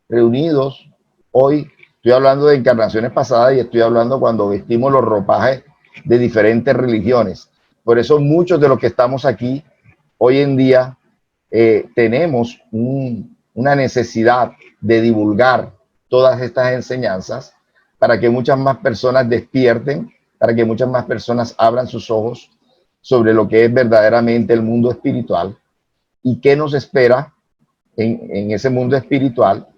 reunidos hoy, estoy hablando de encarnaciones pasadas y estoy hablando cuando vestimos los ropajes de diferentes religiones. Por eso muchos de los que estamos aquí hoy en día tenemos una necesidad de divulgar todas estas enseñanzas para que muchas más personas despierten, para que muchas más personas abran sus ojos sobre lo que es verdaderamente el mundo espiritual y qué nos espera en ese mundo espiritual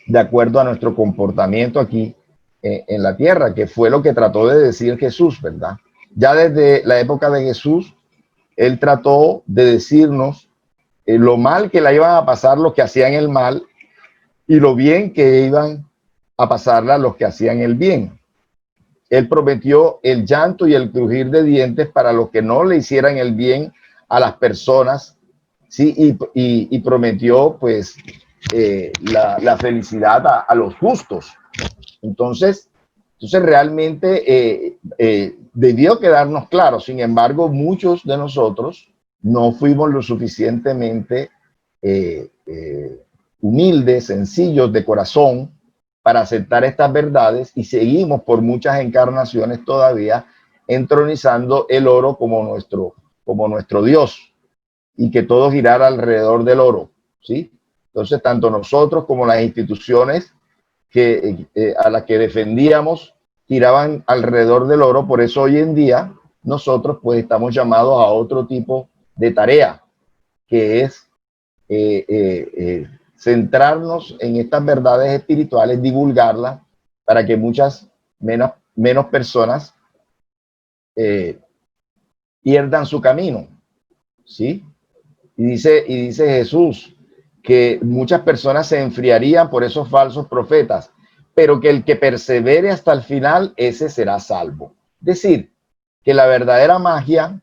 de acuerdo a nuestro comportamiento aquí en la tierra, que fue lo que trató de decir Jesús, ¿verdad? Ya desde la época de Jesús, él trató de decirnos lo mal que la iban a pasar los que hacían el mal y lo bien que iban a pasarla los que hacían el bien. Él prometió el llanto y el crujir de dientes para los que no le hicieran el bien a las personas, ¿sí? Y prometió pues la felicidad a los justos. Entonces realmente debió quedarnos claro. Sin embargo, muchos de nosotros no fuimos lo suficientemente humildes, sencillos de corazón para aceptar estas verdades y seguimos por muchas encarnaciones todavía entronizando el oro como nuestro Dios y que todo girara alrededor del oro, ¿sí? Entonces, tanto nosotros como las instituciones a las que defendíamos giraban alrededor del oro. Por eso hoy en día nosotros pues estamos llamados a otro tipo de tarea, que es centrarnos en estas verdades espirituales, divulgarlas para que muchas menos personas pierdan su camino, ¿sí? Y dice Jesús que muchas personas se enfriarían por esos falsos profetas, pero que el que persevere hasta el final, ese será salvo. Es decir, que la verdadera magia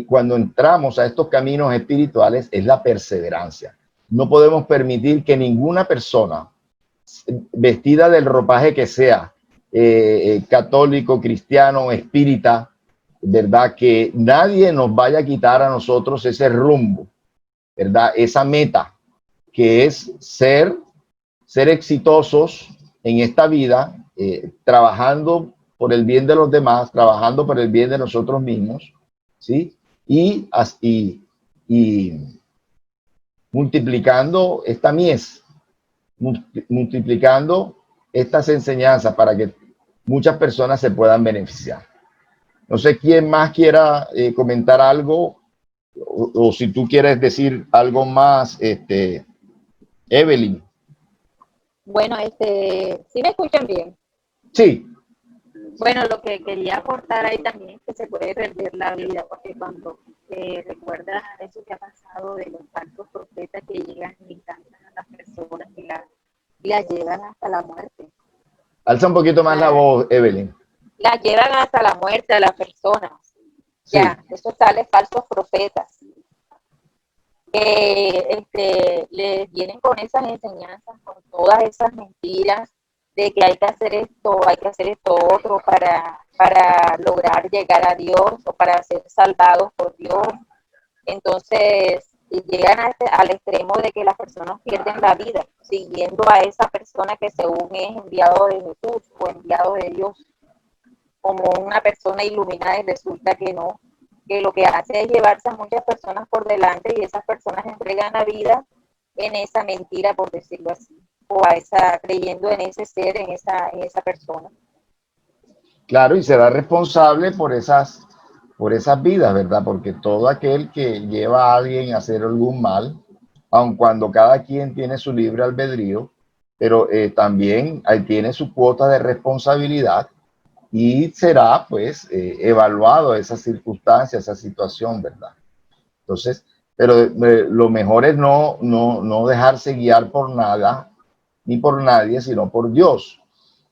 cuando entramos a estos caminos espirituales es la perseverancia. No podemos permitir que ninguna persona, vestida del ropaje que sea, católico, cristiano, espírita, ¿verdad? Que nadie nos vaya a quitar a nosotros ese rumbo, ¿verdad? Esa meta que es ser exitosos en esta vida, trabajando por el bien de los demás, trabajando por el bien de nosotros mismos, ¿sí? Y multiplicando esta mies, multiplicando estas enseñanzas para que muchas personas se puedan beneficiar. No sé quién más quiera comentar algo o si tú quieres decir algo más, Evelyn. Bueno, ¿sí me escuchan bien? Sí. Bueno, lo que quería aportar ahí también es que se puede perder la vida, porque cuando recuerdas eso que ha pasado de los falsos profetas que llegan y encantan a las personas y las llevan hasta la muerte. Alza un poquito más la voz, Evelyn. Las llevan hasta la muerte a las personas. Sí. Ya, eso sale falsos profetas. Les vienen con esas enseñanzas, con todas esas mentiras de que hay que hacer esto otro para lograr llegar a Dios o para ser salvados por Dios. Entonces, llegan al extremo de que las personas pierden la vida siguiendo a esa persona que según es enviado de Jesús o enviado de Dios como una persona iluminada, y resulta que no, que lo que hace es llevarse a muchas personas por delante y esas personas entregan la vida en esa mentira, por decirlo así, o creyendo en ese ser, en esa persona. Claro, y será responsable por esas vidas, ¿verdad? Porque todo aquel que lleva a alguien a hacer algún mal, aun cuando cada quien tiene su libre albedrío, pero también tiene su cuota de responsabilidad y será pues evaluado esa circunstancia, esa situación, ¿verdad? Entonces, pero lo mejor es no dejarse guiar por nada ni por nadie, sino por Dios.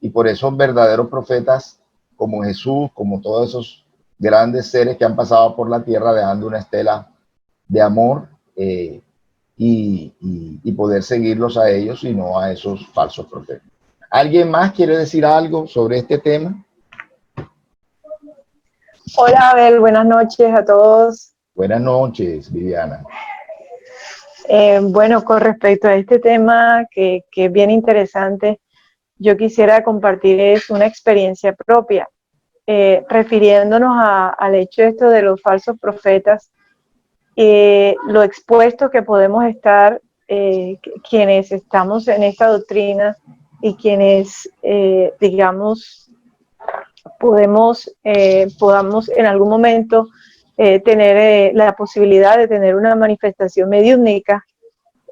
Y por esos verdaderos profetas como Jesús, como todos esos grandes seres que han pasado por la tierra dejando una estela de amor y poder seguirlos a ellos y no a esos falsos profetas. ¿Alguien más quiere decir algo sobre este tema? Hola Abel, buenas noches a todos. Buenas noches, Viviana. Bueno, con respecto a este tema que es bien interesante, yo quisiera compartir una experiencia propia, refiriéndonos al hecho esto de los falsos profetas, lo expuesto que podemos estar quienes estamos en esta doctrina y quienes, digamos, podamos en algún momento tener la posibilidad de tener una manifestación mediúnica,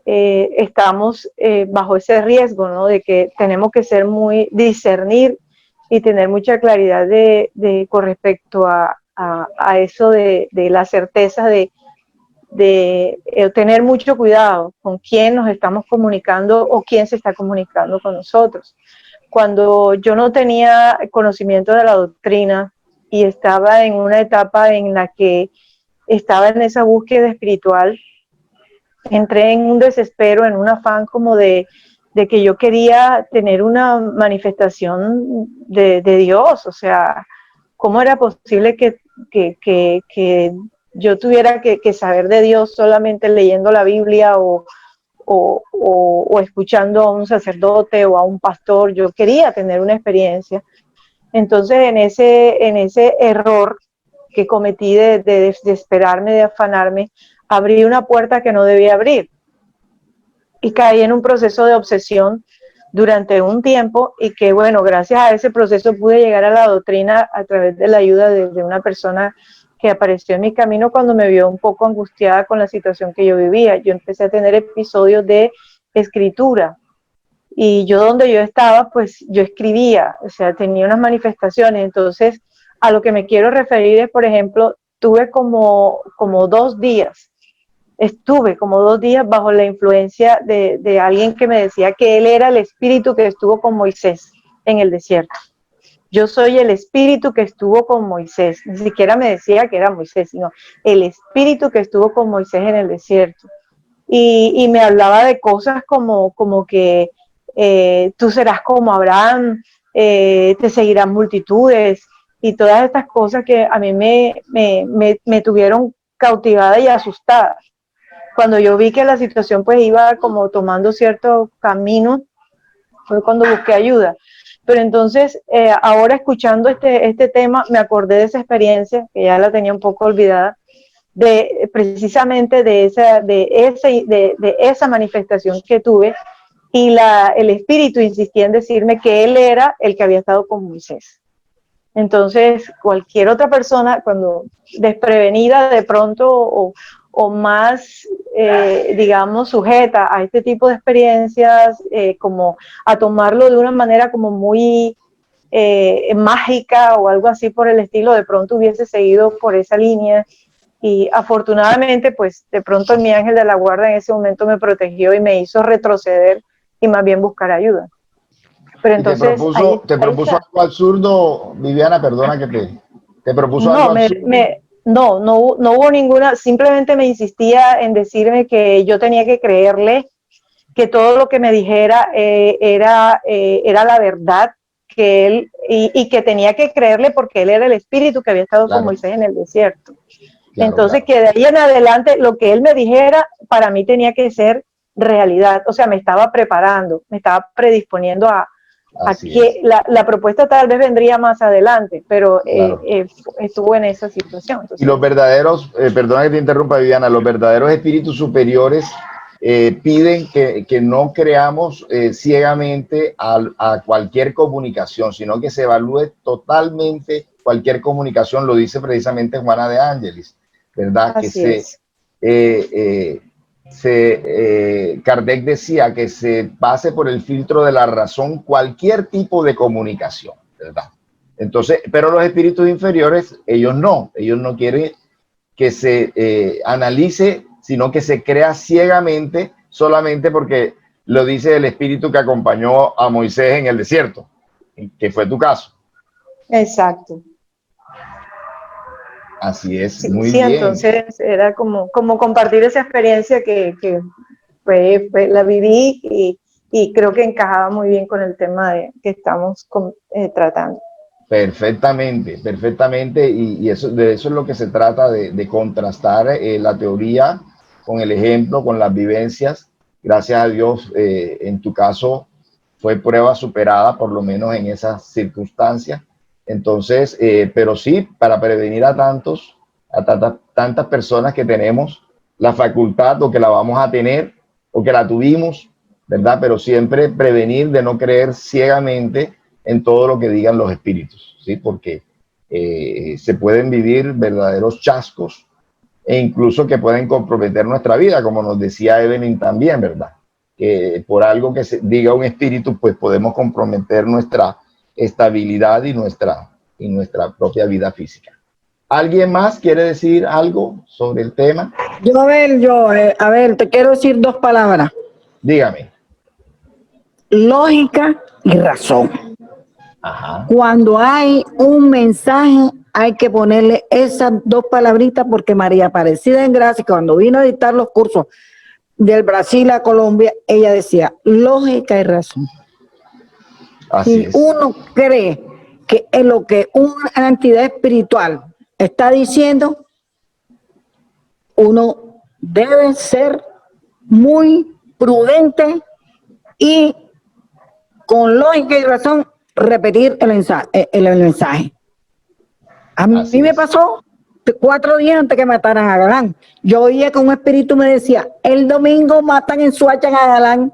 estamos bajo ese riesgo, ¿no? De que tenemos que ser discernir y tener mucha claridad con respecto a eso de la certeza de tener mucho cuidado con quién nos estamos comunicando o quién se está comunicando con nosotros. Cuando yo no tenía conocimiento de la doctrina y estaba en una etapa en la que estaba en esa búsqueda espiritual, entré en un desespero, en un afán como de que yo quería tener una manifestación de Dios. O sea, ¿cómo era posible que yo tuviera que saber de Dios solamente leyendo la Biblia o escuchando a un sacerdote o a un pastor? Yo quería tener una experiencia. Entonces, en ese error que cometí de desesperarme, de afanarme, abrí una puerta que no debía abrir y caí en un proceso de obsesión durante un tiempo, y que, bueno, gracias a ese proceso pude llegar a la doctrina a través de la ayuda de una persona que apareció en mi camino cuando me vio un poco angustiada con la situación que yo vivía. Yo empecé a tener episodios de escritura, y yo donde yo estaba, pues yo escribía, o sea, tenía unas manifestaciones. Entonces, a lo que me quiero referir es, por ejemplo, estuve como 2 días bajo la influencia de alguien que me decía que él era el espíritu que estuvo con Moisés en el desierto. Yo soy el espíritu que estuvo con Moisés. Ni siquiera me decía que era Moisés, sino el espíritu que estuvo con Moisés en el desierto. Y me hablaba de cosas como que tú serás como Abraham, te seguirán multitudes y todas estas cosas que a mí me tuvieron cautivada y asustada. Cuando yo vi que la situación pues iba como tomando cierto camino, fue cuando busqué ayuda. Pero entonces, ahora escuchando este tema, me acordé de esa experiencia, que ya la tenía un poco olvidada, precisamente de esa manifestación que tuve, y el espíritu insistía en decirme que él era el que había estado con Moisés. Entonces, cualquier otra persona, cuando desprevenida de pronto o más, digamos, sujeta a este tipo de experiencias, como a tomarlo de una manera como muy mágica o algo así por el estilo, de pronto hubiese seguido por esa línea. Y afortunadamente, pues de pronto mi ángel de la guarda en ese momento me protegió y me hizo retroceder y más bien buscar ayuda. Pero entonces, te propuso algo absurdo, Viviana, perdona que te propuso algo absurdo. No hubo ninguna, simplemente me insistía en decirme que yo tenía que creerle, que todo lo que me dijera era la verdad, que él, y que tenía que creerle porque él era el espíritu que había estado con Moisés en el desierto. Entonces, que de ahí en adelante lo que él me dijera, para mí tenía que ser realidad. O sea, me estaba preparando, me estaba predisponiendo a que la propuesta tal vez vendría más adelante, pero estuvo en esa situación. Entonces, y los verdaderos, perdona que te interrumpa, Viviana, los verdaderos espíritus superiores piden que no creamos ciegamente a cualquier comunicación, sino que se evalúe totalmente cualquier comunicación, lo dice precisamente Juana de Ángelis, ¿verdad? Así Kardec decía que se pase por el filtro de la razón cualquier tipo de comunicación, ¿verdad? Entonces, pero los espíritus inferiores, ellos no quieren que se analice, sino que se crea ciegamente solamente porque lo dice el espíritu que acompañó a Moisés en el desierto, que fue tu caso. Exacto. Así es, sí, muy sí, bien. Entonces era como compartir esa experiencia que la viví y creo que encajaba muy bien con el tema que estamos tratando. Perfectamente, perfectamente, y de eso es lo que se trata, de contrastar la teoría con el ejemplo, con las vivencias. Gracias a Dios, en tu caso fue prueba superada, por lo menos en esas circunstancias. Entonces, pero sí, para prevenir a tantas personas que tenemos la facultad o que la vamos a tener o que la tuvimos, ¿verdad? Pero siempre prevenir de no creer ciegamente en todo lo que digan los espíritus, ¿sí? Porque se pueden vivir verdaderos chascos e incluso que pueden comprometer nuestra vida, como nos decía Evelyn también, ¿verdad? Que por algo que se diga un espíritu, pues podemos comprometer nuestra estabilidad y nuestra propia vida física. ¿Alguien más quiere decir algo sobre el tema? A ver, te quiero decir dos palabras. Dígame. Lógica y razón. Ajá. Cuando hay un mensaje, hay que ponerle esas dos palabritas, porque María Aparecida en Gracia, cuando vino a dictar los cursos del Brasil a Colombia, ella decía lógica y razón. Así si es. Uno cree que es lo que una entidad espiritual está diciendo, uno debe ser muy prudente y con lógica y razón repetir el mensaje. A mí me pasó 4 días antes que mataran a Galán. Yo oía que un espíritu me decía, el domingo matan en Suacha a Galán.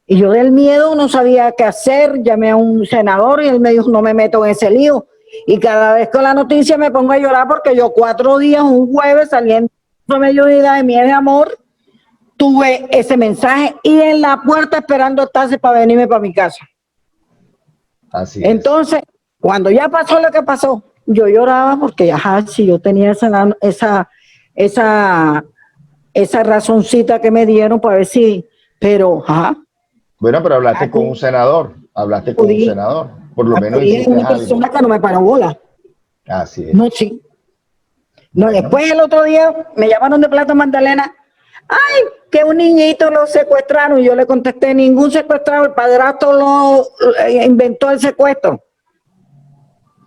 Y yo del miedo no sabía qué hacer, llamé a un senador y él me dijo, no me meto en ese lío. Y cada vez con la noticia me pongo a llorar porque yo 4 días, un jueves, saliendo de mediodía de miel de amor, tuve ese mensaje y en la puerta esperando el taxi para venirme para mi casa. Así Entonces, cuando ya pasó lo que pasó, yo lloraba porque si yo tenía esa razoncita que me dieron para ver si, pero bueno, pero hablaste con un senador, por lo menos hiciste una persona que no me paró bola. Así es. No, sí. No, bueno. Después el otro día me llamaron de Plaza Magdalena ay, que un niñito lo secuestraron. Yo le contesté, ningún secuestrado, el padrastro inventó el secuestro.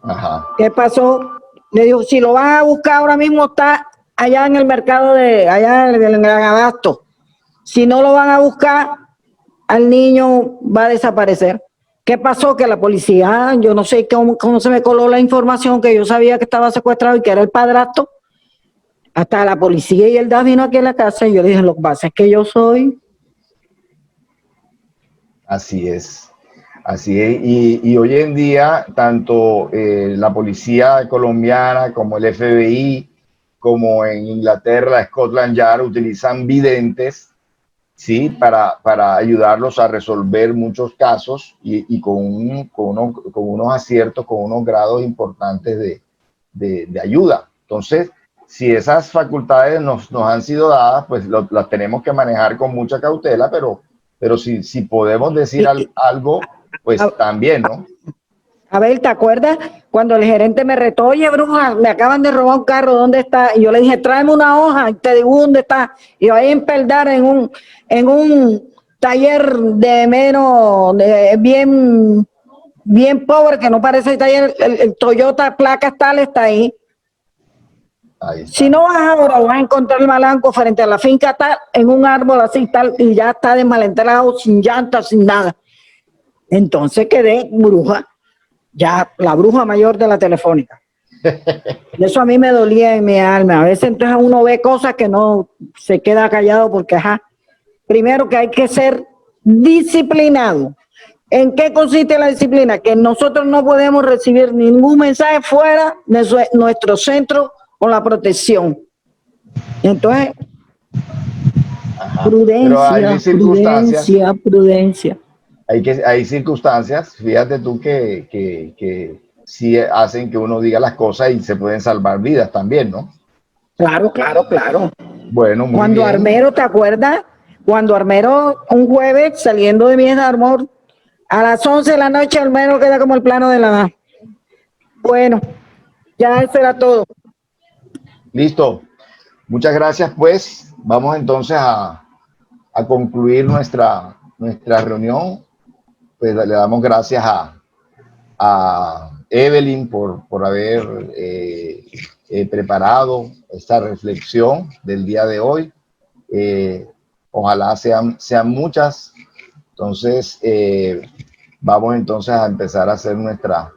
Ajá. ¿Qué pasó? Le dijo, si lo van a buscar ahora mismo está allá en el mercado allá en el abasto. Si no lo van a buscar, al niño va a desaparecer. ¿Qué pasó? Que la policía, yo no sé cómo se me coló la información, que yo sabía que estaba secuestrado y que era el padrastro. Hasta la policía y el DAS vino aquí a la casa y yo le dije, lo que pasa es que yo soy. Así es. Así es. Y hoy en día, tanto la policía colombiana como el FBI, como en Inglaterra, la Scotland Yard, utilizan videntes, ¿sí? Para ayudarlos a resolver muchos casos y con unos aciertos, con unos grados importantes de ayuda. Entonces, si esas facultades nos han sido dadas, pues las tenemos que manejar con mucha cautela, pero si podemos decir algo, pues también, ¿no? A ver, ¿te acuerdas cuando el gerente me retó, oye, bruja, me acaban de robar un carro, ¿dónde está? Y yo le dije, tráeme una hoja y te digo dónde está. Y yo ahí en Peldar, en un taller de menos, bien pobre, que no parece el taller, el Toyota placas tal está ahí. Ahí está. Si no vas ahora, vas a encontrar el malanco frente a la finca tal, en un árbol así tal, y ya está desmalentelado, sin llantas, sin nada. Entonces quedé bruja. Ya la bruja mayor de la telefónica. Y eso a mí me dolía en mi alma. A veces entonces uno ve cosas que no se queda callado porque, ajá, primero que hay que ser disciplinado. ¿En qué consiste la disciplina? Que nosotros no podemos recibir ningún mensaje fuera de nuestro centro con la protección. Entonces, Ajá. Pero prudencia, prudencia, prudencia. Hay circunstancias, fíjate tú, que sí hacen que uno diga las cosas y se pueden salvar vidas también, ¿no? Claro, claro, claro. Bueno, muy Cuando bien. Armero, ¿te acuerdas? Cuando Armero, un jueves, saliendo de Mies de Armor, a las 11 de la noche, Armero queda como el plano de la nada. Bueno, ya eso era todo. Listo. Muchas gracias, pues. Vamos entonces a concluir nuestra reunión. Pues le damos gracias a Evelyn por haber preparado esta reflexión del día de hoy. Ojalá sean muchas. Entonces, vamos entonces a empezar a hacer nuestra